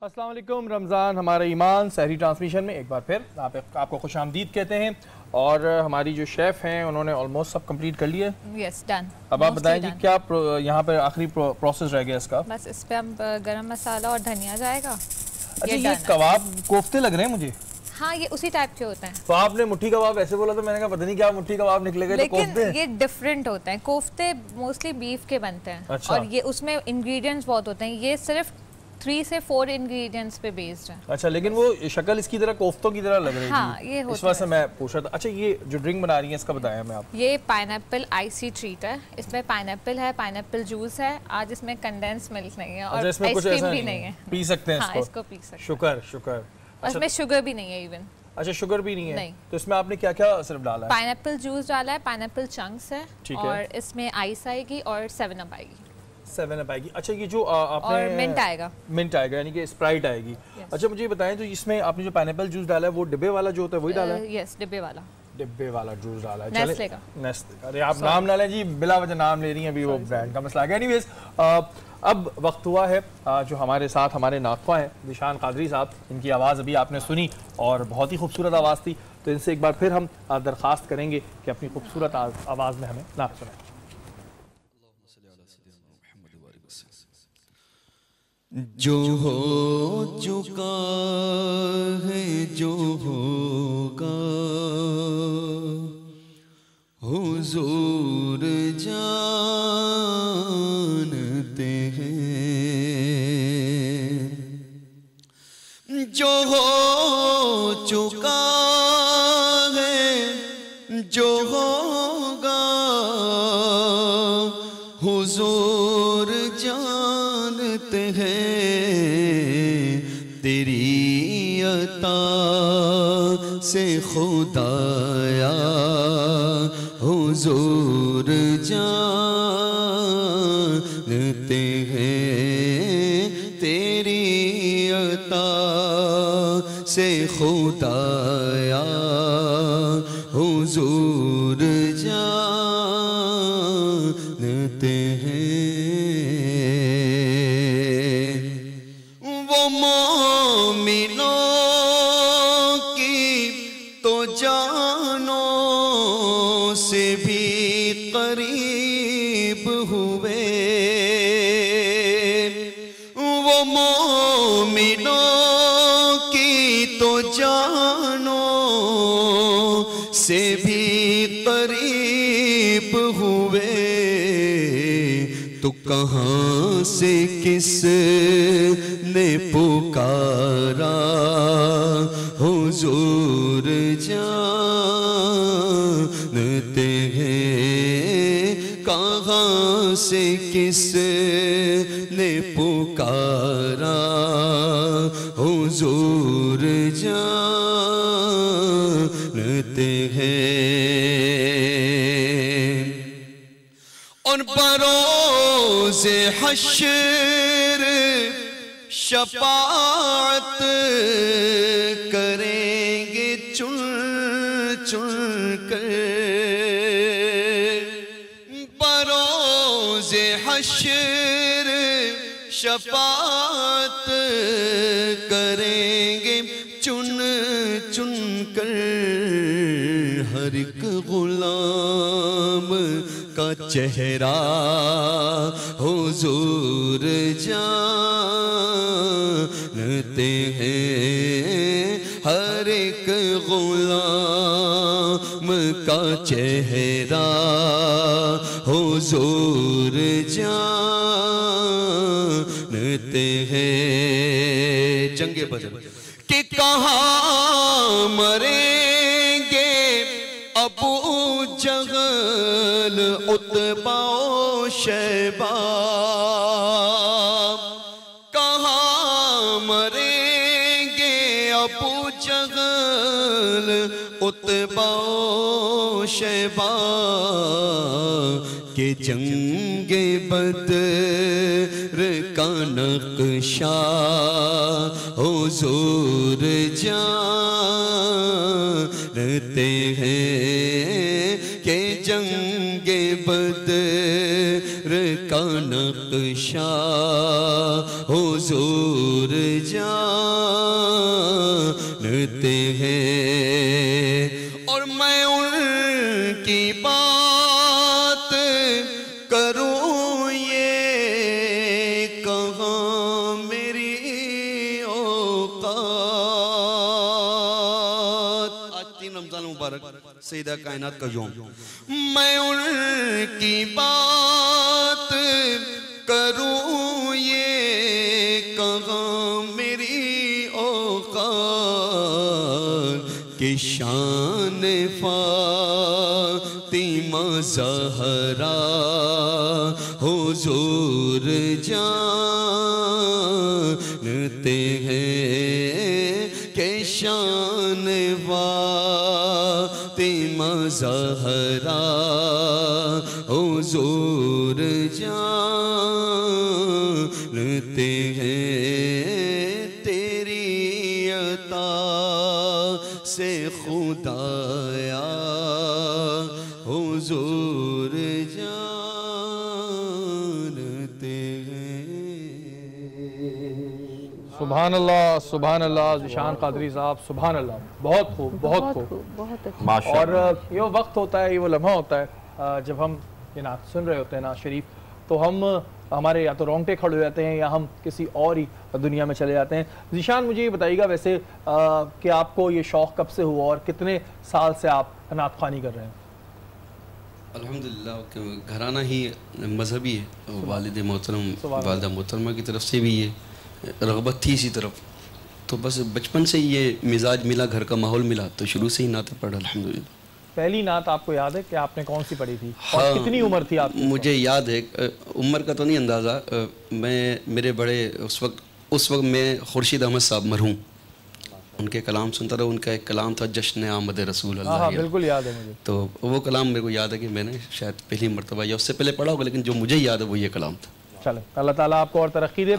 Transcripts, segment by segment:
السلام علیکم. رمضان ہمارا ایمان سحری ٹرانسمیشن میں ایک بار پھر آپ کو خوش آمدید کہتے ہیں. اور ہماری جو شیف ہیں انہوں نے آلموسٹ سب کمپلیٹ کر لیا ہے. یس ڈن. اب آپ بتائیں جی کیا یہاں پہ آخری پروسیس رہ گیا اس کا؟ بس اس پہ اب گرم مسالہ اور دھنیا جائے گا. اچھا یہ کباب کوفتے لگ رہے ہیں مجھے. ہاں یہ اسی ٹائپ کے ہوتے ہیں. تو آپ نے مٹھی کباب ایسے بولا تو میں نے کہا پتہ نہیں کیا مٹھی کباب نکلے گا. لیکن یہ ڈفرینٹ ہوتے ہیں. کوفتے موسٹلی بیف کے بنتے ہیں اور یہ اس میں انگریڈینٹس بہت ہوتے ہیں. یہ صرف 3 سے 4 انگریڈینٹس پہ بیسڈ ہے. اچھا لیکن وہ شکل اس کی طرح کوفتوں کی طرح لگ رہی ہے. ہاں یہ ہوتا ہے. اس وجہ سے میں پوچھ رہا تھا. اچھا یہ جو ڈرنک بنا رہی ہیں اس کا بتایا میں آپ. یہ پائن ایپل آئسی ٹریٹ ہے. اس میں پائن ایپل ہے, پائن ایپل جوس ہے. آج اس میں کنڈینس ملک نہیں ہے اور آئس کریم بھی نہیں ہے. پی سکتے ہیں اس کو پی سکتے ہیں. شکر. اس میں شوگر بھی نہیں ہے ایون. اچھا شوگر بھی نہیں ہے. تو اس میں آپ نے کیا کیا صرف ڈالا ہے؟ پائن ایپل جوس ڈالا ہے, پائن ایپل چنکس ہے اور اس میں آئس آئے گی اور 7 اپ آئے گی. 7 اپ آئے گی. اچھا یہ جو آپ نے اور منٹ آئے گا. منٹ آئے گا یعنی کہ اسپرائٹ آئے گی. اچھا مجھے بتائیں تو اس میں آپ نے جو پائن ایپل جوس ڈالا ہے وہ ڈبے والا جو ہوتا ہے وہی ڈالا ہے؟ یس ڈبے والا جوس ڈالا ہے. نیسلے کا. ارے آپ نام نہ لیں جی, بلا وجہ نام لے رہی ہیں ابھی, وہ برانڈ کا مسئلہ آ گیا. اینی ویز اب وقت ہوا ہے جو ہمارے ساتھ ہمارے ناخواں ہیں ذیشان قادری صاحب. ان کی آواز ابھی آپ نے سنی اور بہت ہی خوبصورت آواز تھی. تو ان سے ایک بار پھر ہم درخواست کریں گے کہ اپنی خوبصورت آواز میں ہمیں نعت سنائیں. جو ہو چکا ہے جو ہوگا حضور جانتے ہیں. جو ہو چکا ہے جو ہوگا حضور جانتے ہیں. تیری عطا سے خدایا حضور جانتے ہیں. تیری عطا سے خدایا حضور جانتے ہیں. وہ مومنوں کی تو جانوں سے بھی قریب ہوئے. وہ مومنوں کی تو جانوں سے بھی قریب ہوئے. تو کہاں سے کس نے پکارا حضور جانتے ہیں. کہاں سے کس نے پکارا حضور جانتے ہیں. اور بروز حشر شفاعت کریں گے چن چن کر. بروز حشر شفاعت کریں گے چن چن کر. ہر ایک غلام کا چہرہ حضور جانتے ہیں. ہر ایک غلام کا چہرہ حضور جانتے ہیں. جنگ بدر کہ کہاں مریں گے ابو جہل عتبہ و شیبہ. کہاں مریں گے ابو جہل عتبہ و شیبہ. کہ جنگ بدر کا نقشہ حضور جانتے ہیں. کہ جنگ بدر کا نقشہ نقشہ حضور جانتے ہیں، اور میں ان کی بات کروں یہ کہاں میری اوقات۔ آج 3 رمضان مبارک سیدہ کائنات کا یوم، میں ان کی بات کروں یہ کہاں میری اوقات، کہ شان فاطمہ زہرا حضور جانتے ہیں، کہ شان فاطمہ زہرا حضور جانتے ہیں، تیری عطا سے خدایا حضور جانتے ہیں۔ سبحان اللہ، سبحان اللہ، ذیشان قادری صاحب، سبحان اللہ، بہت خوب، بہت خوب، بہت اچھا۔ اور یہ وہ وقت ہوتا ہے، یہ وہ لمحہ ہوتا ہے جب ہم یہ نعت سن رہے ہوتے ہیں، نعت شریف، تو ہم ہمارے یا تو رونگٹے کھڑے ہو جاتے ہیں یا ہم کسی اور ہی دنیا میں چلے جاتے ہیں۔ ذیشان مجھے یہ بتائیے گا ویسے کہ آپ کو یہ شوق کب سے ہوا اور کتنے سال سے آپ نعت خوانی کر رہے ہیں؟ الحمدللہ گھرانہ ہی مذہبی ہے، والد محترم والدہ محترمہ کی طرف سے بھی یہ رغبت تھی اسی طرف، تو بس بچپن سے یہ مزاج ملا، گھر کا ماحول ملا، تو شروع سے ہی نعتیں پڑھا الحمدللہ۔ پہلی نعت آپ کو یاد ہے کہ آپ نے کون سی پڑھی تھی اور کتنی عمر تھی آپ کی؟ مجھے یاد ہے، عمر کا تو نہیں اندازہ، میرے بڑے اس وقت میں خورشید احمد صاحب مرحوم، ان کے کلام سنتا رہا، ان کا ایک کلام تھا جشن آمد رسول اللہ، ہاں بالکل یاد ہے مجھے، تو وہ کلام میرے کو یاد ہے کہ میں نے شاید پہلی مرتبہ یا اس سے پہلے پڑھا ہوگا، لیکن جو مجھے یاد ہے وہ یہ کلام تھا۔ چلیں اللہ تعالیٰ آپ کو اور ترقی دے۔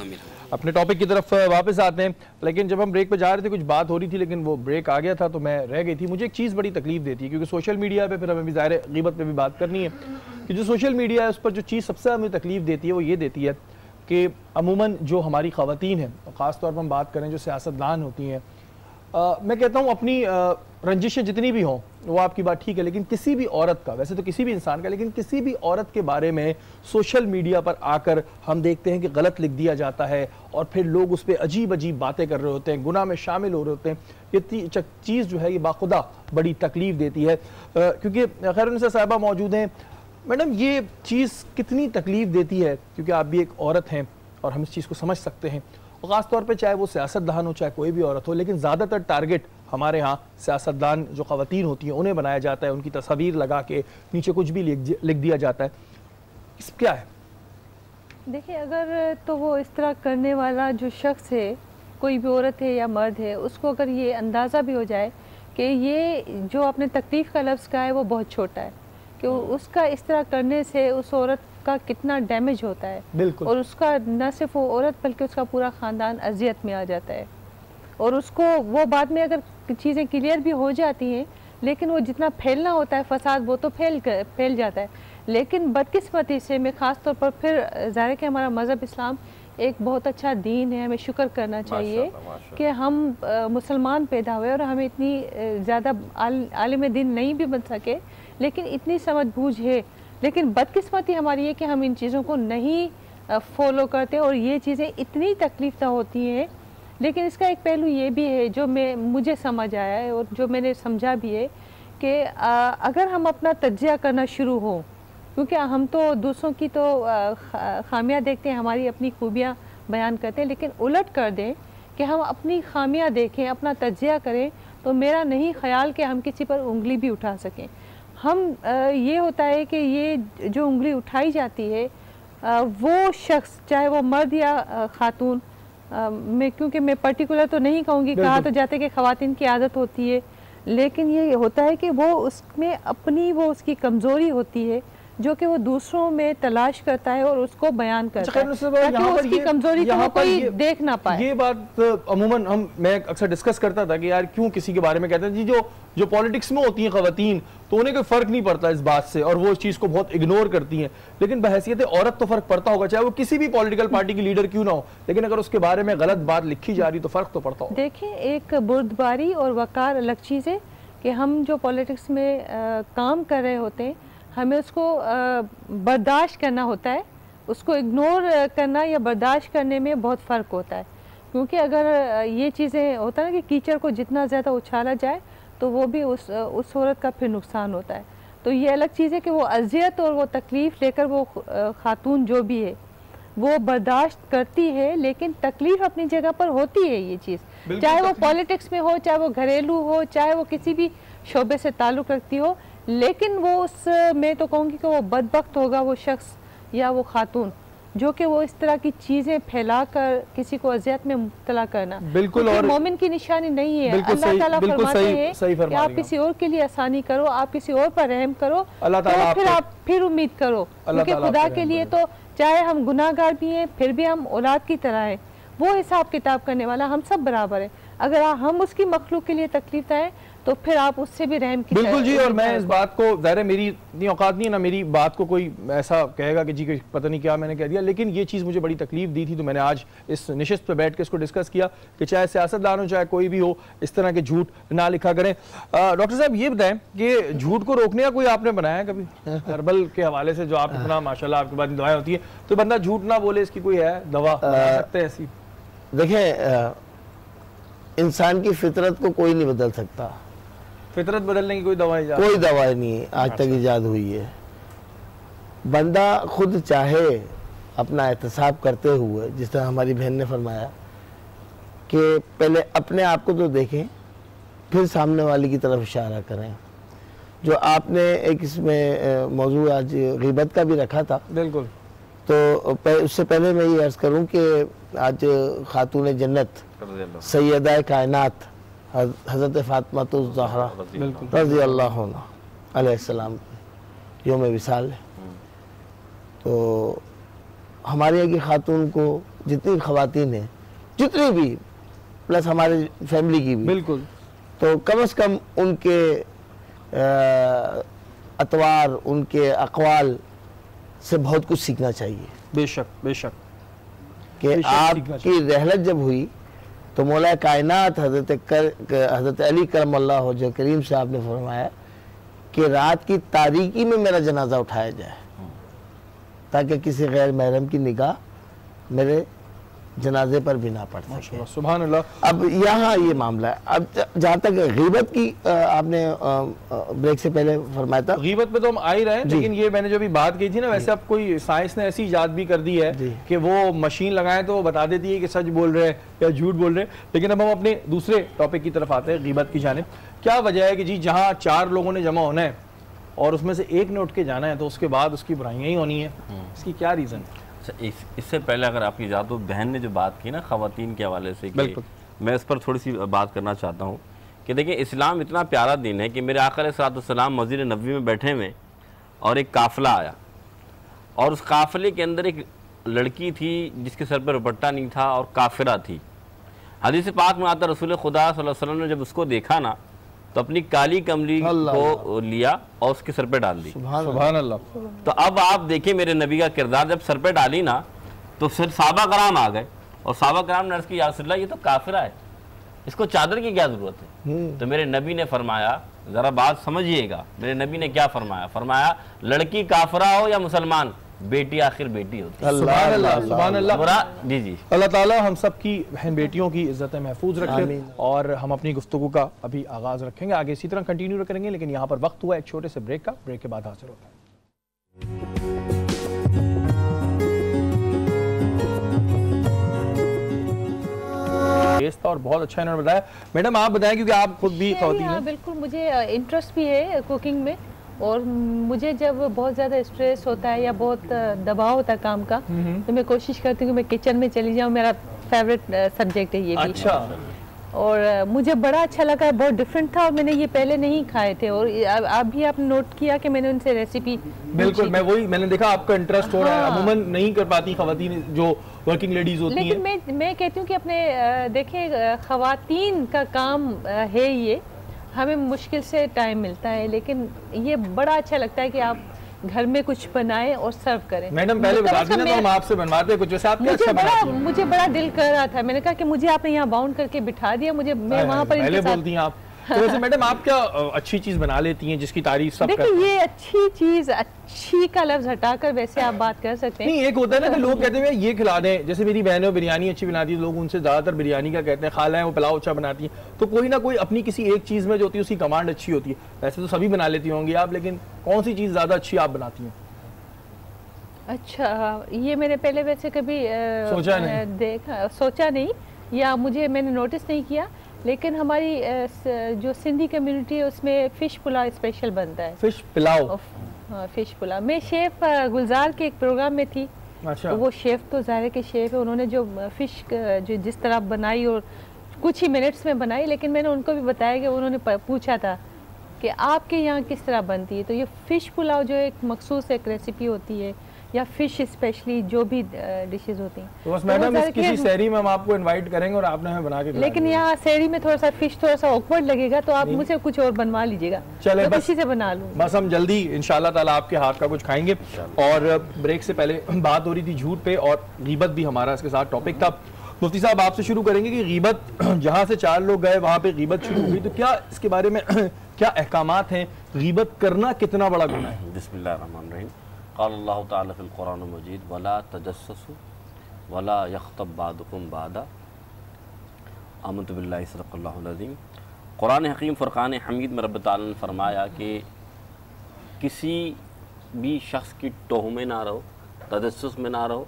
اپنے ٹاپک کی طرف واپس آتے ہیں، لیکن جب ہم بریک پہ جا رہے تھے کچھ بات ہو رہی تھی لیکن وہ بریک آ گیا تھا تو میں رہ گئی تھی۔ مجھے ایک چیز بڑی تکلیف دیتی ہے کیونکہ سوشل میڈیا پہ پھر ہمیں بھی ظاہر ہے غیبت پہ بھی بات کرنی ہے کہ جو سوشل میڈیا ہے اس پر جو چیز سب سے ہمیں تکلیف دیتی ہے وہ یہ دیتی ہے کہ عموماً جو ہماری خواتین ہیں، خاص طور پر ہم بات کریں جو سیاستدان ہوتی ہیں، میں کہتا ہوں اپنی رنجشیں جتنی بھی ہوں وہ آپ کی بات ٹھیک ہے، لیکن کسی بھی عورت کا، ویسے تو کسی بھی انسان کا، لیکن کسی بھی عورت کے بارے میں سوشل میڈیا پر آ کر ہم دیکھتے ہیں کہ غلط لکھ دیا جاتا ہے اور پھر لوگ اس پہ عجیب عجیب باتیں کر رہے ہوتے ہیں، گناہ میں شامل ہو رہے ہوتے ہیں۔ یہ چیز جو ہے یہ باخدا بڑی تکلیف دیتی ہے، کیونکہ خیرالنساء صاحبہ موجود ہیں۔ میڈم یہ چیز کتنی تکلیف دیتی ہے، کیونکہ آپ بھی ایک عورت ہیں اور ہم اس چیز کو سمجھ سکتے ہیں، خاص طور پہ چاہے وہ سیاستدان ہو چاہے کوئی بھی عورت ہو، لیکن زیادہ تر ٹارگٹ ہمارے ہاں سیاستدان جو خواتین ہوتی ہیں انہیں بنایا جاتا ہے، ان کی تصاویر لگا کے نیچے کچھ بھی لکھ دیا جاتا ہے۔ کیا ہے؟ دیکھیں اگر تو وہ اس طرح کرنے والا جو شخص ہے، کوئی بھی عورت ہے یا مرد ہے، اس کو اگر یہ اندازہ بھی ہو جائے کہ یہ جو آپ نے تکلیف کا لفظ کہا ہے وہ بہت چھوٹا ہے، کہ اس کا اس طرح کرنے سے اس عورت کا کتنا ڈیمیج ہوتا ہے، بالکل، اور اس کا نہ صرف وہ عورت بلکہ اس کا پورا خاندان اذیت میں آ جاتا ہے، اور اس کو وہ بعد میں اگر چیزیں کلیئر بھی ہو جاتی ہیں لیکن وہ جتنا پھیلنا ہوتا ہے فساد وہ تو پھیل جاتا ہے۔ لیکن بدقسمتی سے میں خاص طور پر پھر ظاہر ہے کہ ہمارا مذہب اسلام ایک بہت اچھا دین ہے، ہمیں شکر کرنا چاہیے کہ ہم مسلمان پیدا ہوئے اور ہمیں اتنی زیادہ عالم دین نہیں بھی بن سکے لیکن اتنی سمجھ بوجھ ہے، لیکن بدقسمتی ہماری ہے کہ ہم ان چیزوں کو نہیں فالو کرتے اور یہ چیزیں اتنی تکلیف دہ ہوتی ہیں۔ لیکن اس کا ایک پہلو یہ بھی ہے جو مجھے سمجھ آیا ہے اور جو میں نے سمجھا بھی ہے کہ اگر ہم اپنا تجزیہ کرنا شروع ہوں، کیونکہ ہم تو دوسروں کی تو خامیاں دیکھتے ہیں، ہماری اپنی خوبیاں بیان کرتے ہیں، لیکن الٹ کر دیں کہ ہم اپنی خامیاں دیکھیں، اپنا تجزیہ کریں، تو میرا نہیں خیال کہ ہم کسی پر انگلی بھی اٹھا سکیں۔ ہم یہ ہوتا ہے کہ یہ جو انگلی اٹھائی جاتی ہے وہ شخص چاہے وہ مرد یا خاتون، کیونکہ میں پرٹیکولر تو نہیں کہوں گی، کہا تو جاتے کہ خواتین کی عادت ہوتی ہے، لیکن یہ ہوتا ہے کہ وہ اس میں اپنی وہ اس کی کمزوری ہوتی ہے جو کہ وہ دوسروں میں تلاش کرتا ہے اور اس کو بیان کرتا ہے تاکہ یہاں اس پر کی کمزوری کو کوئی دیکھ نہ پائے. یہ بات عموماً میں اکثر ڈسکس کرتا تھا کہ یار کیوں کسی کے بارے میں کہتے ہیں جی جو پالیٹکس میں ہوتی ہیں خواتین تو انہیں کوئی فرق نہیں پڑتا اس بات سے اور وہ اس چیز کو بہت اگنور کرتی ہیں, لیکن بحیثیت عورت تو فرق پڑتا ہوگا, چاہے وہ کسی بھی پولیٹیکل پارٹی کی لیڈر کیوں نہ ہو, لیکن اگر اس کے بارے میں غلط بات لکھی جا رہی تو فرق تو پڑتا ہوگا. دیکھیں ایک بردباری اور وقار الگ چیز ہے کہ ہم جو پولیٹکس میں کام کر رہے ہوتے ہیں ہمیں اس کو برداشت کرنا ہوتا ہے, اس کو اگنور کرنا یا برداشت کرنے میں بہت فرق ہوتا ہے, کیونکہ اگر یہ چیزیں ہوتا ہے نا کہ کیچڑ کو جتنا زیادہ اچھالا جائے تو وہ بھی اس عورت کا پھر نقصان ہوتا ہے. تو یہ الگ چیز ہے کہ وہ اذیت اور وہ تکلیف لے کر وہ خاتون جو بھی ہے وہ برداشت کرتی ہے, لیکن تکلیف اپنی جگہ پر ہوتی ہے یہ چیز, چاہے وہ پولیٹکس میں ہو, چاہے وہ گھریلو ہو, چاہے وہ کسی بھی شعبے سے تعلق رکھتی ہو, لیکن وہ اس میں تو کہوں گی کہ وہ بدبخت ہوگا وہ شخص یا وہ خاتون جو کہ وہ اس طرح کی چیزیں پھیلا کر کسی کو اذیت میں مبتلا کرنا. بالکل, اور مومن کی نشانی نہیں ہے. اللہ تعالیٰ فرماتے ہیں کہ آپ کسی اور کے لیے آسانی کرو, آپ کسی اور پر رحم کرو, تو پھر امید کرو, کیونکہ خدا کے لیے تو چاہے ہم گناہ گار بھی ہیں پھر بھی ہم اولاد کی طرح ہیں, وہ حساب کتاب کرنے والا ہم سب برابر ہیں. اگر ہم اس کی مخلوق کے لیے تکلیف دیں تو پھر آپ اس سے بھی رحم کی. بالکل جی, اور میں اس بات کو ظاہر ہے میری اتنی اوقات نہیں ہے نا میری بات کو کوئی ایسا کہے گا کہ جی پتہ نہیں کیا میں نے کہہ دیا, لیکن یہ چیز مجھے بڑی تکلیف دی تھی تو میں نے آج اس نشست پہ بیٹھ کے اس کو ڈسکس کیا کہ چاہے سیاستدان ہو چاہے کوئی بھی ہو اس طرح کے جھوٹ نہ لکھا کریں. ڈاکٹر صاحب یہ بتائیں کہ جھوٹ کو روکنے کا کوئی آپ نے بنایا ہے کبھی ہربل کے حوالے سے, جو آپ اتنا ماشاءاللہ آپ کے بعد دعائیں ہوتی ہیں, تو بندہ جھوٹ نہ بولے اس کی کوئی ہے دوا بنا سکتے ہیں ایسی؟ دیکھیں انسان کی فطرت کو کوئی نہیں بدل سکتا, فطرت بدلنے کی کوئی دوائی نہیں ہے آج تک ایجاد ہوئی ہے. بندہ خود چاہے اپنا احتساب کرتے ہوئے, جس طرح ہماری بہن نے فرمایا کہ پہلے اپنے آپ کو تو دیکھیں پھر سامنے والی کی طرف اشارہ کریں. جو آپ نے ایک اس میں موضوع آج غیبت کا بھی رکھا تھا, بالکل, تو اس سے پہلے میں یہ عرض کروں کہ آج خاتون جنت سیدہ کائنات حضرت فاطمہ الزہرا رضی اللہ عنہ علیہ السلام یوم وصال ہے. تو ہمارے یہاں کی خاتون کو جتنی خواتین ہیں, جتنی بھی پلس ہمارے فیملی کی بھی, بالکل, تو کم از کم ان کے اطوار ان کے اقوال سے بہت کچھ سیکھنا چاہیے. بے شک بے شک, کہ آپ کی رحلت جب ہوئی تو مولا کائنات حضرت علی کرم اللہ وجہ کریم صاحب نے فرمایا کہ رات کی تاریکی میں میرا جنازہ اٹھایا جائے تاکہ کسی غیر محرم کی نگاہ میرے جنازے پر بھی نہ پڑ سکے. سبحان اللہ. اب یہاں یہ معاملہ ہے. اب جہاں تک غیبت کی آپ نے بریک سے پہلے فرمایا تھا, غیبت پہ تو ہم آ ہی رہے ہیں, لیکن یہ میں نے جو بھی بات کی تھی نا, ویسے اب کوئی سائنس نے ایسی ایجاد بھی کر دی ہے کہ وہ مشین لگائیں تو وہ بتا دیتی ہے کہ سچ بول رہے ہیں یا جھوٹ بول رہے ہیں. لیکن اب ہم اپنے دوسرے ٹاپک کی طرف آتے ہیں, غیبت کی جانب. کیا وجہ ہے کہ جی جہاں 4 لوگوں نے جمع ہونا ہے اور اس میں سے ایک نے اٹھ کے جانا ہے تو اس کے بعد اس کی برائیاں ہی ہونی ہیں, اس کی کیا ریزن ہے؟ اس سے پہلے اگر آپ کی اجازت ہو, بہن نے جو بات کی نا خواتین کے حوالے سے, میں اس پر تھوڑی سی بات کرنا چاہتا ہوں کہ دیکھیں اسلام اتنا پیارا دین ہے کہ میرے آقا علیہ السلام مسجد نبوی میں بیٹھے ہوئے اور ایک قافلہ آیا, اور اس قافلے کے اندر ایک لڑکی تھی جس کے سر پر دوپٹہ نہیں تھا اور کافرہ تھی. حدیث پاک میں آتا رسول خدا صلی اللہ علیہ وسلم نے جب اس کو دیکھا نا تو اپنی کالی کملی کو لیا اور اس کے سر پہ ڈال دی. سبحان اللہ. تو اب آپ دیکھیں میرے نبی کا کردار, جب سر پہ ڈالی نا تو پھر صحابہ کرام آ گئے اور صحابہ کرام نے عرض کی یا رسول اللہ یہ تو کافرہ ہے, اس کو چادر کی کیا ضرورت ہے؟ تو میرے نبی نے فرمایا, ذرا بات سمجھیے گا, میرے نبی نے کیا فرمایا؟ فرمایا لڑکی کافرہ ہو یا مسلمان, بیٹی آخر بیٹی ہوتی ہے. سبحان اللہ, سبحان اللہ. جی جی, اللہ تعالیٰ ہم سب کی بہن بیٹیوں کی عزت محفوظ رکھے, اور ہم اپنی گفتگو کا ابھی آغاز رکھیں گے, آگے اسی طرح کنٹینیو کریں گے, لیکن یہاں پر وقت ہوا ایک چھوٹے سے بریک کا. بریک کے بعد حاضر ہوتا ہے. اور بہت اچھا انہوں نے بتایا. میڈم آپ بتائیں کیونکہ آپ خود بھی خواتین ہیں. بالکل, مجھے انٹرسٹ بھی ہے کوکنگ میں, اور مجھے جب بہت زیادہ اسٹریس ہوتا ہے یا بہت دباؤ ہوتا ہے کام کا تو میں کوشش کرتی ہوں کہ میں کچن میں چلی جاؤں, میرا فیوریٹ سبجیکٹ ہے یہ بھی. اچھا, اور مجھے بڑا اچھا لگا, بہت ڈفرینٹ تھا, اور میں نے یہ پہلے نہیں کھائے تھے, اور اب بھی آپ نے نوٹ کیا کہ میں نے ان سے ریسیپی. بالکل, میں نے دیکھا آپ کا انٹرسٹ ہو رہا ہے. عموماً نہیں کر پاتی خواتین جو ورکنگ لیڈیز ہوتی ہیں. لیکن میں کہتی ہوں کہ اپنے دیکھیں خواتین کا کام ہے یہ, ہمیں مشکل سے ٹائم ملتا ہے, لیکن یہ بڑا اچھا لگتا ہے کہ آپ گھر میں کچھ بنائیں اور سرو کریں. میڈم پہلے بتا دیں نا تو ہم آپ سے بنواتے ہیں کچھ, ویسے آپ کیا اچھا بناتی ہیں؟ مجھے بڑا دل کر رہا تھا, میں نے کہا کہ مجھے آپ نے یہاں باؤنڈ کر کے بٹھا دیا, میں وہاں پر پہلے بولتی ہیں آپ. تو ویسے میڈم آپ کیا اچھی چیز بنا لیتی ہیں جس کی تعریف سب کرتے ہیں؟ دیکھیں یہ اچھی چیز, اچھی کا لفظ ہٹا کر ویسے آپ بات کر سکتے ہیں. نہیں, ایک ہوتا ہے نا کہ لوگ کہتے ہیں یہ کھلا دیں, جیسے میری بہنیں بریانی اچھی بناتی ہیں, لوگ ان سے زیادہ تر بریانی کا کہتے ہیں, خالہ ہیں وہ پلاؤ اچھا بناتی ہیں, تو کوئی نہ کوئی اپنی کسی ایک چیز میں جو ہوتی ہے اس کی کمانڈ اچھی ہوتی ہے. ویسے تو سبھی بنا لیتی ہوں گی آپ, لیکن کون سی چیز زیادہ اچھی آپ بناتی ہیں؟ اچھا, یہ میں نے پہلے ویسے کبھی سوچا نہیں, یا میں نے نوٹس نہیں کیا, لیکن ہماری جو سندھی کمیونٹی ہے اس میں فش پلاؤ اسپیشل بنتا ہے. فش پلاؤ؟ ہاں, فش پلاؤ. میں شیف گلزار کے ایک پروگرام میں تھی. وہ شیف تو ظاہر کے شیف ہے, انہوں نے جو فش جو جس طرح بنائی اور کچھ ہی منٹس میں بنائی, لیکن میں نے ان کو بھی بتایا کہ انہوں نے پوچھا تھا کہ آپ کے یہاں کس طرح بنتی ہے, تو یہ فش پلاؤ جو ایک مخصوص ایک ریسیپی ہوتی ہے, یا فش اسپیشلی جو بھی ڈشز ہوتی ہیں. تو بس میڈم اس کسی سیری میں ہم آپ کو انوائٹ کریں گے اور آپ نے ہمیں بنا کے کھلانا. لیکن یہاں سیری میں تھوڑا سا فش تھوڑا سا آکورڈ لگے گا, تو آپ مجھ سے کچھ اور بنوا لیجیے گا. چلے بس اسی سے بنا لوں. بس ہم جلدی انشاءاللہ تعالیٰ آپ کے ہاتھ کا کچھ کھائیں گے. اور بریک سے پہلے بات ہو رہی تھی جھوٹ پہ, اور غیبت بھی ہمارا اس کے ساتھ ٹاپک تھا. مفتی صاحب آپ سے شروع کریں گے کہ غیبت, جہاں سے 4 لوگ گئے وہاں پہ غیبت شروع ہوئی, تو کیا اس کے بارے میں کیا احکامات ہیں؟ غیبت کرنا کتنا بڑا گناہ ہے؟ بسم اللہ الرحمن الرحیم. قال اللہ تعالیٰ فی القرآن المجید ولا تجسسوا ولا یغتب بعضکم بعضا آمنت باللہ صدق اللہ العظیم. قرآن حکیم فرقان حمید میں رب تعالیٰ نے فرمایا کہ کسی بھی شخص کی ٹوہ میں نہ رہو, تجسس میں نہ رہو,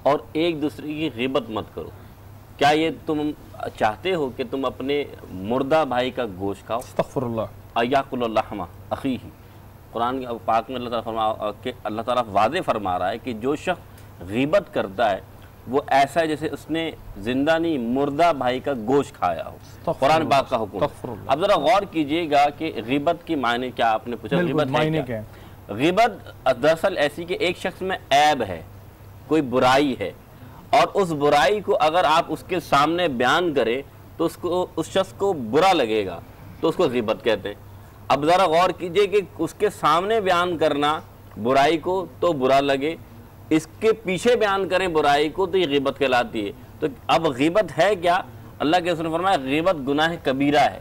اور ایک دوسرے کی غیبت مت کرو. کیا یہ تم چاہتے ہو کہ تم اپنے مردہ بھائی کا گوشت کھاؤ؟ استغفر اللہ. یاکل اللحم اخیہ. قرآن پاک میں اللہ تعالیٰ واضح فرما رہا ہے کہ جو شخص غیبت کرتا ہے وہ ایسا ہے جیسے اس نے زندہ نہیں مردہ بھائی کا گوشت کھایا ہو. قرآن پاک کا حکم. اب ذرا غور کیجئے گا کہ غیبت کی معنی کیا, آپ نے پوچھا غیبت ہے کیا؟ غیبت دراصل ایسی کہ ایک شخص میں عیب ہے, کوئی برائی ہے, اور اس برائی کو اگر آپ اس کے سامنے بیان کریں تو اس شخص کو برا لگے گا, تو اس کو غیبت کہتے ہیں. اب ذرا غور کیجئے کہ اس کے سامنے بیان کرنا برائی کو تو برا لگے, اس کے پیچھے بیان کریں برائی کو تو یہ غیبت کہلاتی ہے. تو اب غیبت ہے کیا؟ اللہ کے رسول نے فرمایا غیبت گناہ کبیرہ ہے,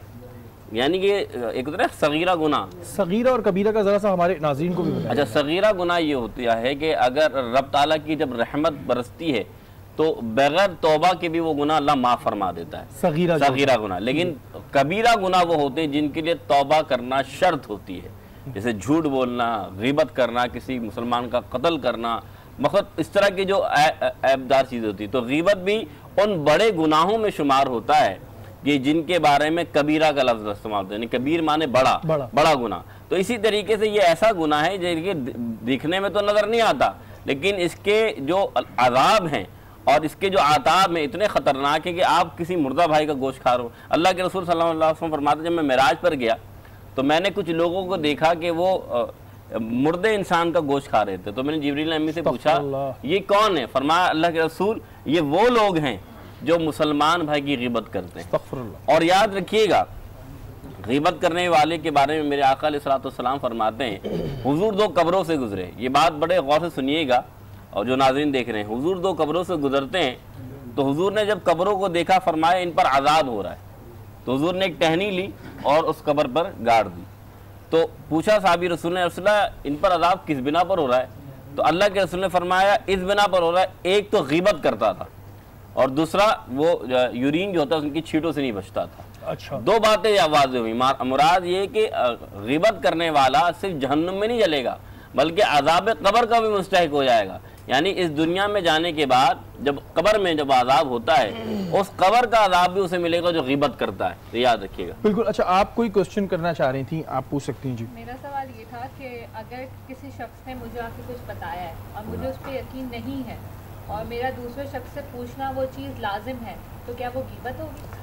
یعنی کہ ایک ہوتا ہے صغیرہ گناہ. صغیرہ اور کبیرہ کا ذرا سا ہمارے ناظرین کو بھی بتائیں. اچھا, صغیرہ گناہ یہ ہوتا ہے کہ اگر رب تعالیٰ کی جب رحمت برستی ہے تو بغیر توبہ کے بھی وہ گناہ اللہ معاف فرما دیتا ہے, صغیرہ گناہ. لیکن کبیرہ گناہ وہ ہوتے ہیں جن کے لیے توبہ کرنا شرط ہوتی ہے, جیسے جھوٹ بولنا, غیبت کرنا, کسی مسلمان کا قتل کرنا, مخصوص اس طرح کی جو عیبدار چیز ہوتی ہے. تو غیبت بھی ان بڑے گناہوں میں شمار ہوتا ہے کہ جن کے بارے میں کبیرہ کا لفظ استعمال ہوتا ہے, یعنی کبیر مانے بڑا گناہ. تو اسی طریقے سے یہ ایسا گناہ ہے جو دیکھنے میں تو نظر نہیں آتا, لیکن اس کے جو عذاب ہیں اور اس کے جو عذاب ہیں اتنے خطرناک ہے کہ آپ کسی مردہ بھائی کا گوشت کھا رہے ہو. اللہ کے رسول صلی اللہ علیہ وسلم فرماتے ہیں جب میں معراج پر گیا تو میں نے کچھ لوگوں کو دیکھا کہ وہ مردے انسان کا گوشت کھا رہے تھے. تو میں نے جبریل امی سے پوچھا یہ کون ہے؟ فرمایا اللہ کے رسول یہ وہ لوگ ہیں جو مسلمان بھائی کی غیبت کرتے ہیں. اور یاد رکھیے گا غیبت کرنے والے کے بارے میں میرے آقا علیہ السلام فرماتے ہیں حضور 2 قبروں سے گزرے. یہ بات بڑے غور سے سنیے گا, اور جو ناظرین دیکھ رہے ہیں, حضور 2 قبروں سے گزرتے ہیں تو حضور نے جب قبروں کو دیکھا فرمایا ان پر عذاب ہو رہا ہے. تو حضور نے ایک ٹہنی لی اور اس قبر پر گاڑ دی. تو پوچھا صحابی رسول نے رسول اللہ ان پر عذاب کس بنا پر ہو رہا ہے؟ تو اللہ کے رسول نے فرمایا اس بنا پر ہو رہا ہے, ایک تو غیبت کرتا تھا اور دوسرا وہ یورین جو ہوتا ہے ان کی چھینٹوں سے نہیں بچتا تھا. اچھا, 2 باتیں واضح ہوئی. مراد یہ کہ غیبت کرنے والا صرف جہنم میں نہیں جلے گا بلکہ عذاب قبر کا بھی مستحق ہو جائے گا. یعنی اس دنیا میں جانے کے بعد جب قبر میں جب عذاب ہوتا ہے اس قبر کا عذاب بھی اسے ملے گا جو غیبت کرتا ہے. تو یاد رکھیے گا. بالکل. اچھا, آپ کوئی کوسچن کرنا چاہ رہی تھیں, آپ پوچھ سکتی ہیں. جی, میرا سوال یہ تھا کہ اگر کسی شخص نے مجھے آ کے کچھ بتایا ہے اور مجھے اس پہ یقین نہیں ہے اور میرا دوسرے شخص سے پوچھنا وہ چیز لازم ہے, تو کیا وہ غیبت ہوگی؟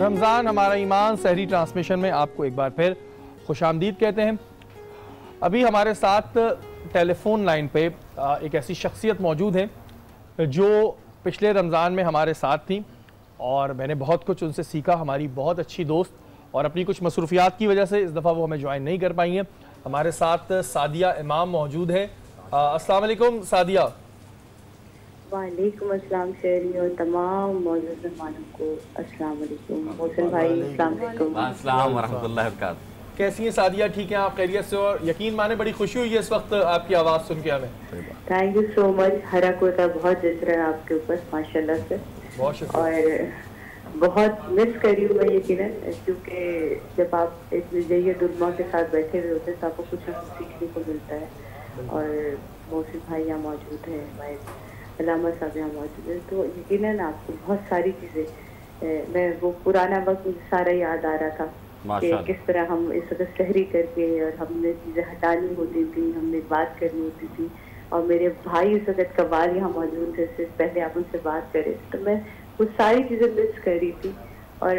رمضان ہمارا ایمان سحری ٹرانسمیشن میں آپ کو ایک بار پھر خوش آمدید کہتے ہیں۔ ابھی ہمارے ساتھ ٹیلی فون لائن پہ ایک ایسی شخصیت موجود ہے جو پچھلے رمضان میں ہمارے ساتھ تھیں اور میں نے بہت کچھ ان سے سیکھا۔ ہماری بہت اچھی دوست اور اپنی کچھ مصروفیات کی وجہ سے اس دفعہ وہ ہمیں جوائن نہیں کر پائی ہیں۔ ہمارے ساتھ سعدیہ امام موجود ہے۔ السلام علیکم سعدیہ۔ وعلیکم السلام شہری اور تمام موجود مہمانوں کو السلام علیکم۔ محسن بھائی السلام علیکم۔ السلام ورحمۃ اللہ وبرکاتہ۔ کیسی ہیں سعدیہ؟ ٹھیک ہیں آپ؟ خیریت سے؟ اور یقین مانے بڑی خوشی ہوئی ہے اس وقت آپ کی آواز سن کے ہمیں۔ تھینک یو سو مچ۔ ہرا کوتا بہت جس رہا ہے آپ کے اوپر ماشاءاللہ سے، بہت شکریہ۔ اور بہت مس کری ہوں میں یقیناً، کیونکہ جب آپ ایک جید علماء کے ساتھ بیٹھے ہوئے ہوتے ہیں تو آپ کو کچھ سیکھنے کو ملتا ہے، اور محسن بھائی یہاں موجود ہیں، ہمارے علامہ صاحب یہاں موجود ہیں، تو یقیناً آپ کو بہت ساری چیزیں، میں وہ پرانا وقت مجھے سارا یاد آ رہا تھا کہ کس طرح ہم اس وقت سحری کر کے اور ہم نے چیزیں ہٹانی ہوتی تھی، ہم نے بات کرنی ہوتی تھی، اور میرے بھائی اس وقت قبال یہاں موجود تھے، اس سے پہلے آپ ان سے بات کرے تو میں وہ ساری چیزیں مس کر رہی تھی۔ اور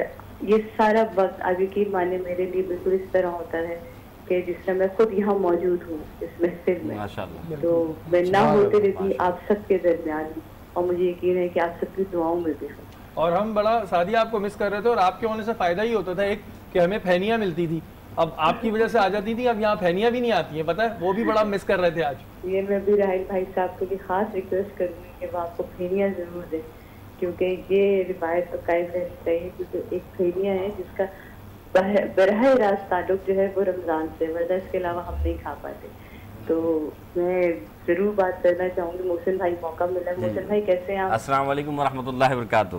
یہ سارا وقت آپ یقین مانے میرے لیے بالکل اس طرح ہوتا ہے کہ جس طرح میں خود یہاں موجود ہوں اس محفل میں، تو میں نہ ہوتے رہتی آپ سب کے درمیان، اور مجھے یقین ہے کہ آپ سب کی دعاؤں میں بھی ہوں۔ اور ہم بڑا سعدیہ آپ کو مس کر رہے تھے، اور آپ کے ہونے سے فائدہ ہی ہوتا تھا ایک کہ ہمیں پھینیاں ملتی تھی، اب آپ کی وجہ سے آ جاتی تھی، اب یہاں پھینیاں بھی نہیں آتی ہیں، پتہ ہے وہ بھی بڑا مس کر رہے تھے آج۔ یہ میں بھی راہیل بھائی صاحب کے لیے خاص ریکویسٹ کروں گی کہ وہ آپ کو پھینیاں ضرور دیں، کیونکہ یہ روایت تو قائم رہنی چاہیے، کیونکہ ایک پھینیاں ہے جس کا براہ راست تعلق جو ہے وہ رمضان سے، ورنہ اس کے علاوہ ہم نہیں کھا پاتے۔ تو میں ضرور بات کرنا چاہوں گی، محسن بھائی موقع ملا۔ محسن بھائی کیسے ہیں آپ؟ السلام علیکم ورحمۃ اللہ وبرکاتہ۔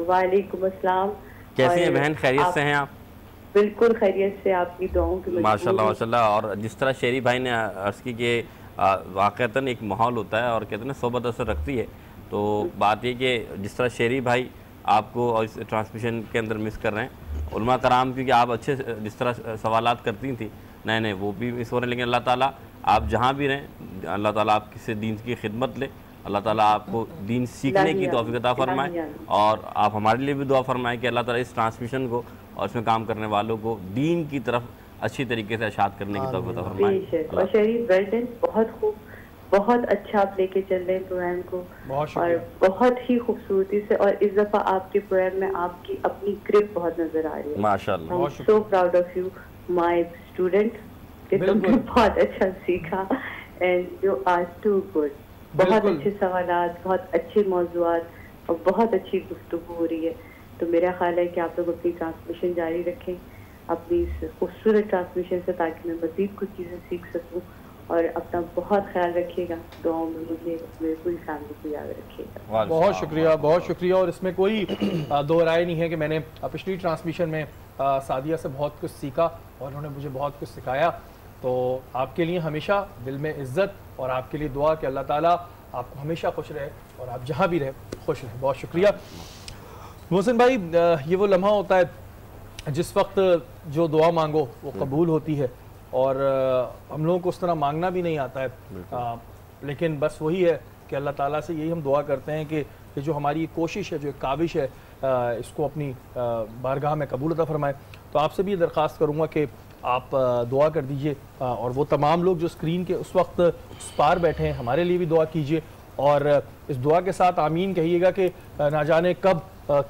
وعلیکم السلام۔ کیسی ہیں بہن؟ خیریت سے ہیں آپ؟ بالکل خیریت سے، آپ کی دعاؤں کی ماشاءاللہ ماشاءاللہ۔ اور جس طرح شہری بھائی نے عرض کی کہ واقعتاً ایک ماحول ہوتا ہے اور کہتے ہیں صحبت اثر رکھتی ہے، تو بات یہ کہ جس طرح شہری بھائی آپ کو اور اس ٹرانسمیشن کے اندر مس کر رہے ہیں، علماء کرام کیونکہ آپ اچھے جس طرح سوالات کرتی تھیں، نئے وہ بھی مس ہو رہے ہیں، لیکن اللہ تعالیٰ آپ جہاں بھی رہیں، اللہ تعالیٰ آپ کسی دین کی خدمت لے، اللہ تعالیٰ آپ کو دین سیکھنے کی توفیق عطا فرمائے، اور آپ ہمارے لیے بھی دعا فرمائیں کہ اللہ تعالیٰ اس ٹرانسمیشن کو اور اس میں کام کرنے والوں کو دین کی طرف اچھی طریقے سے اشاعت کرنے کی توفیق عطا فرمائے۔ اور شریف ویلڈن، بہت خوب، بہت اچھا آپ لے کے چل رہے ہیں پروگرام کو، اور بہت ہی خوبصورتی سے، اور اس دفعہ آپ کے پروگرام میں آپ کی اپنی گرپ بہت نظر آ رہی ہے ماشاءاللہ۔ I'm so proud of you my student، کہ تم نے بہت اچھا سیکھا، and you are too good۔ بہت اچھے سوالات، بہت اچھے موضوعات، اور بہت اچھی گفتگو ہو رہی ہے، تو میرا خیال ہے کہ آپ لوگ اپنی ٹرانسمیشن جاری رکھیں، اپنی اس خوبصورت ٹرانسمیشن سے، تاکہ میں مزید کچھ چیزیں سیکھ سکوں، اور اپنا بہت خیال رکھیے گا، دعاؤں میں مجھے میری پوری فیملی کو یاد رکھیے گا۔ بہت شکریہ، بہت شکریہ۔ اور اس میں کوئی دو رائے نہیں ہے کہ میں نے پچھلی ٹرانسمیشن میں سعدیہ سے بہت کچھ سیکھا اور انہوں نے مجھے بہت کچھ سکھایا، تو آپ کے لیے ہمیشہ دل میں عزت اور آپ کے لیے دعا کہ اللہ تعالیٰ آپ کو ہمیشہ خوش رہے اور آپ جہاں بھی رہے خوش رہے۔ بہت شکریہ محسن بھائی۔ یہ وہ لمحہ ہوتا ہے جس وقت جو دعا مانگو وہ قبول ہوتی ہے، اور ہم لوگوں کو اس طرح مانگنا بھی نہیں آتا ہے، لیکن بس وہی ہے کہ اللہ تعالیٰ سے یہی ہم دعا کرتے ہیں کہ جو ہماری کوشش ہے، جو ایک کاوش ہے، اس کو اپنی بارگاہ میں قبول عطا فرمائے۔ تو آپ سے بھی درخواست کروں گا کہ آپ دعا کر دیجئے، اور وہ تمام لوگ جو اسکرین کے اس وقت اس پار بیٹھے ہیں ہمارے لیے بھی دعا کیجئے، اور اس دعا کے ساتھ آمین کہیے گا کہ نہ جانے کب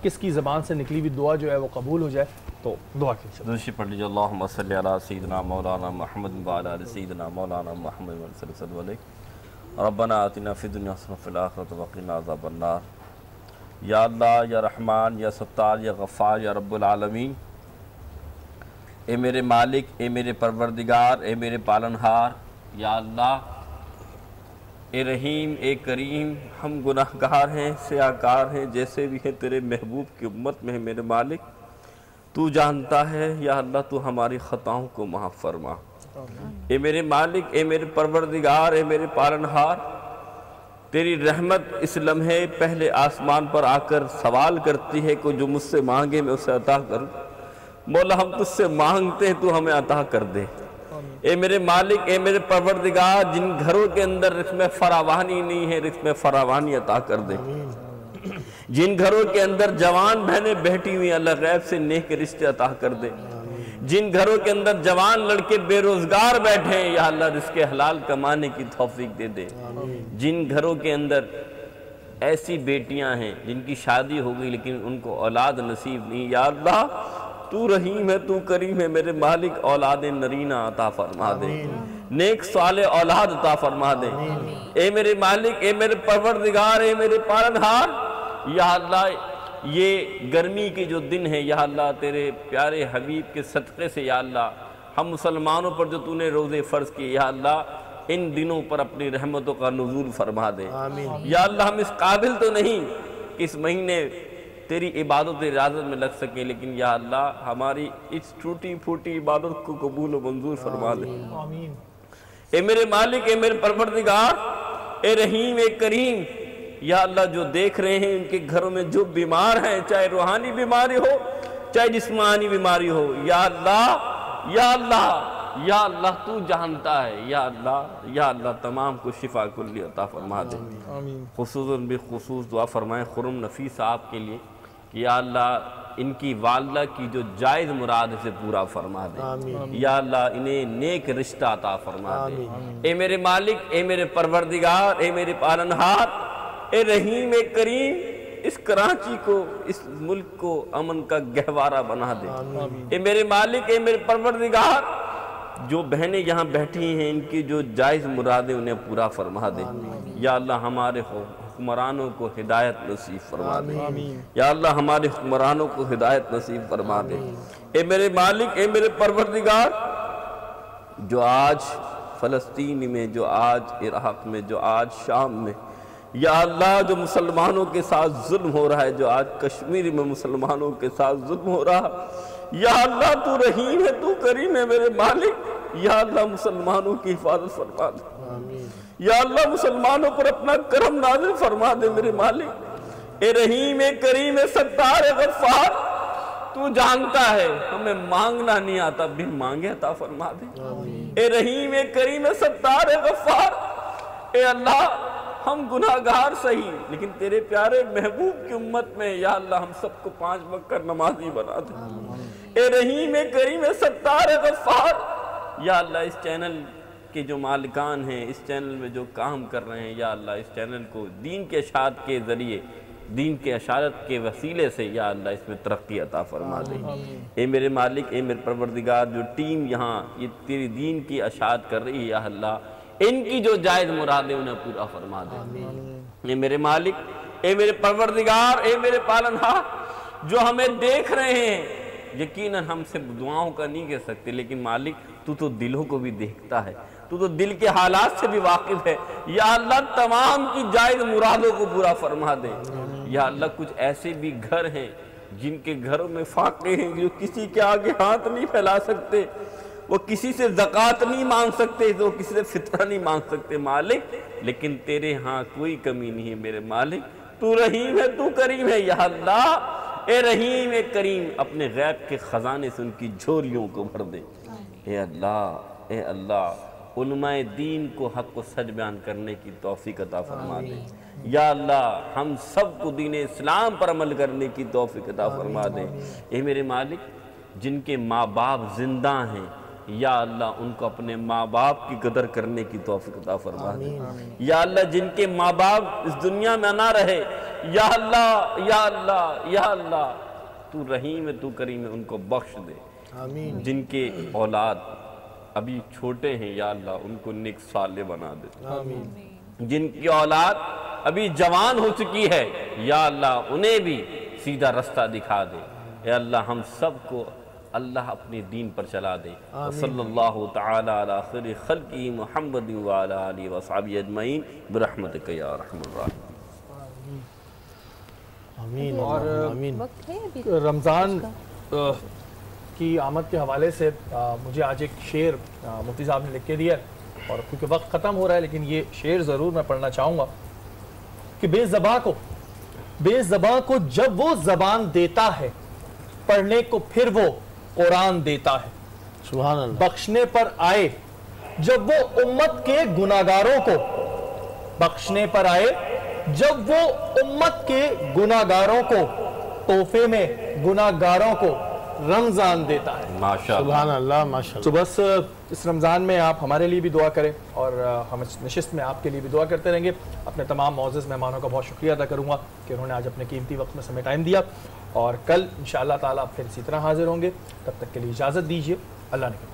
کس کی زبان سے نکلی ہوئی دعا جو ہے وہ قبول ہو جائے۔ تو دعا کیجئے۔ درود پڑھ لیجیے۔ اللہم صلی علی سیدنا مولانا محمد وعلی آل سیدنا مولانا محمد صلی اللہ علیہ وسلم۔ ربنا آتنا فی الدنیا حسنۃ وفی الآخرۃ وقنا عذاب النار۔ یا اللہ، یا رحمان، یا ستار، یا غفار، یا رب العالمین، اے میرے مالک، اے میرے پروردگار، اے میرے پالنہار، یا اللہ، اے رحیم، اے کریم، ہم گناہ گار ہیں، سیاکار ہیں، جیسے بھی ہیں تیرے محبوب کی امت میں ہیں میرے مالک، تو جانتا ہے، یا اللہ تو ہماری خطاؤں کو معاف فرما۔ اے میرے مالک، اے میرے پروردگار، اے میرے پالنہار، تیری رحمت اس لمحے پہلے آسمان پر آ کر سوال کرتی ہے کہ جو مجھ سے مانگے میں اسے عطا کروں۔ مولا ہم تجھ سے مانگتے ہیں، تو ہمیں عطا کر دے۔ اے میرے مالک، اے میرے پروردگار، جن گھروں کے اندر رزق میں فراوانی نہیں ہے، رزق میں فراوانی عطا کر دے۔ جن گھروں کے اندر جوان بہنیں بیٹھی ہوئی اللہ غیب سے نیک رشتے عطا کر دے، جن گھروں کے اندر جوان لڑکے بے روزگار بیٹھے ہیں یا اللہ رزق حلال کمانے کی توفیق دے دے، جن گھروں کے اندر ایسی بیٹیاں ہیں جن کی شادی ہو گئی لیکن ان کو اولاد نصیب نہیں، یا اللہ تو رحیم ہے، تو کریم ہے، میرے مالک اولاد نرینہ عطا فرما دے، نیک صالح اولاد عطا فرما دے، اے میرے مالک، اے میرے پروردگار، اے میرے پالنہار، یا اللہ یہ گرمی کے جو دن ہیں یا اللہ تیرے پیارے حبیب کے صدقے سے یا اللہ ہم مسلمانوں پر جو تو نے روزے فرض کیے یا اللہ ان دنوں پر اپنی رحمتوں کا نزول فرما دے، یا اللہ ہم اس قابل تو نہیں کہ اس مہینے تیری عبادت ریاضت میں لگ سکیں، لیکن یا اللہ ہماری اس ٹوٹی پھوٹی عبادت کو قبول و منظور فرما دے، اے میرے مالک، اے میرے پروردگار، اے رحیم، اے کریم، یا اللہ جو دیکھ رہے ہیں ان کے گھروں میں جو بیمار ہیں، چاہے روحانی بیماری ہو چاہے جسمانی بیماری ہو، یا اللہ یا اللہ یا اللہ تو جانتا ہے، یا اللہ تمام کو شفا کلی عطا فرما دے، خصوصاً بخصوص دعا فرمائیں خرم نفیس صاحب کے لیے کہ یا اللہ ان کی والدہ کی جو جائز مراد سے پورا فرما دے، یا اللہ انہیں نیک رشتہ عطا فرما دے، اے میرے مالک، اے میرے پروردگار، اے میرے پالنہار، اے رحیم، اے کریم، اس کراچی کو، اس ملک کو امن کا گہوارہ بنا دے، اے میرے مالک، اے میرے پروردگار، جو بہنیں یہاں بیٹھی ہیں ان کی جو جائز مرادیں انہیں پورا فرما دے، یا اللہ ہمارے حکمرانوں کو ہدایت نصیب فرما دے، یا اللہ ہمارے حکمرانوں کو ہدایت نصیب فرما دے، اے میرے مالک، اے میرے پروردگار، جو آج فلسطین میں، جو آج عراق میں، جو آج شام میں یا اللہ جو مسلمانوں کے ساتھ ظلم ہو رہا ہے، جو آج کشمیر میں مسلمانوں کے ساتھ ظلم ہو رہا ہے، یا اللہ تو رحیم ہے، تو کریم ہے، میرے مالک، یا اللہ مسلمانوں کی حفاظت فرما دے، یا اللہ مسلمانوں پر اپنا کرم نازل فرما دے، میرے مالک، اے رحیم، اے کریم، اے ستار، اے غفار، تو جانتا ہے ہمیں مانگنا نہیں آتا، بن مانگے عطا فرما دے، اے رحیم، اے کریم، اے ستار، اے غفار، اے اللہ ہم گناہگار صحیح لیکن تیرے پیارے محبوب کی امت میں یا اللہ ہم سب کو 5 وقت نمازی بنا دے، اے رحیم، اے کریم، اے ستار، اے غفار، یا اللہ اس چینل کے جو مالکان ہیں، اس چینل میں جو کام کر رہے ہیں، یا اللہ اس چینل کو دین کے اشاعت کے ذریعے، دین کے اشارت کے وسیلے سے یا اللہ اس میں ترقی عطا فرما دے، اے میرے مالک، اے میرے پروردگار، جو ٹیم یہاں یہ تیری دین کی اشاعت کر رہی ہے یا اللہ ان کی جو جائز مرادیں انہیں پورا فرما دے، اے میرے مالک، اے میرے پروردگار، اے میرے پالنہار، جو ہمیں دیکھ رہے ہیں یقیناً ہم سے دعاؤں کا نہیں کہہ سکتے لیکن مالک تو تو دلوں کو بھی دیکھتا ہے، تو تو دل کے حالات سے بھی واقف ہے، یا اللہ تمام کی جائز مرادوں کو پورا فرما دے، یا اللہ کچھ ایسے بھی گھر ہیں جن کے گھروں میں فاقے ہیں جو کسی کے آگے ہاتھ نہیں پھیلا سکتے، وہ کسی سے زکوٰۃ نہیں مانگ سکتے، وہ کسی سے فطرہ نہیں مانگ سکتے مالک، لیکن تیرے ہاں کوئی کمی نہیں ہے میرے مالک، تو رحیم ہے، تو کریم ہے، یا اللہ اے رحیم، اے کریم، اپنے غیب کے خزانے سے ان کی جھولیوں کو بھر دے، اے اللہ علماء دین کو حق کو سچ بیان کرنے کی توفیق عطا فرما دے، یا اللہ ہم سب کو دین اسلام پر عمل کرنے کی توفیق عطا فرما دے، اے میرے مالک جن کے ماں باپ زندہ ہیں یا اللہ ان کو اپنے ماں باپ کی قدر کرنے کی توفیق عطا فرما دے، یا اللہ جن کے ماں باپ اس دنیا میں نہ رہے یا اللہ یا اللہ یا اللہ تو رحیم ہے، تو کریم ہے، ان کو بخش دے، جن کے اولاد ابھی چھوٹے ہیں یا اللہ ان کو نیک صالح بنا دے، جن کی اولاد ابھی جوان ہو چکی ہے یا اللہ انہیں بھی سیدھا رستہ دکھا دے، اے اللہ ہم سب کو اللہ اپنے دین پر چلا دے، صلی اللہ تعالی علی خیر خلقہ محمد وعلی آلہ وصحبہ اجمعین برحمتک یا ارحم الراحمین۔ آمین۔ اور رمضان کی آمد کے حوالے سے مجھے آج ایک شعر مفتی صاحب نے لکھ کے دیا ہے، اور کیونکہ وقت ختم ہو رہا ہے لیکن یہ شعر ضرور میں پڑھنا چاہوں گا کہ بے زباں کو جب وہ زبان دیتا ہے پڑھنے کو پھر وہ قرآن دیتا ہے، سبحان اللہ، بخشنے پر آئے جب وہ امت کے گناہگاروں کو، بخشنے پر آئے جب وہ امت کے گناہگاروں کو تحفے میں گناہگاروں کو رمضان دیتا ہے۔ ماشاءاللہ سبحان اللہ، ماشاء تو بس اس رمضان میں آپ ہمارے لیے بھی دعا کریں اور ہم اس نشست میں آپ کے لیے بھی دعا کرتے رہیں گے۔ اپنے تمام معزز مہمانوں کا بہت شکریہ ادا کروں گا کہ انہوں نے آج اپنے قیمتی وقت میں ہمیں ٹائم دیا، اور کل انشاءاللہ تعالیٰ پھر اسی طرح حاضر ہوں گے۔ تب تک کے لیے اجازت دیجیے، اللہ نے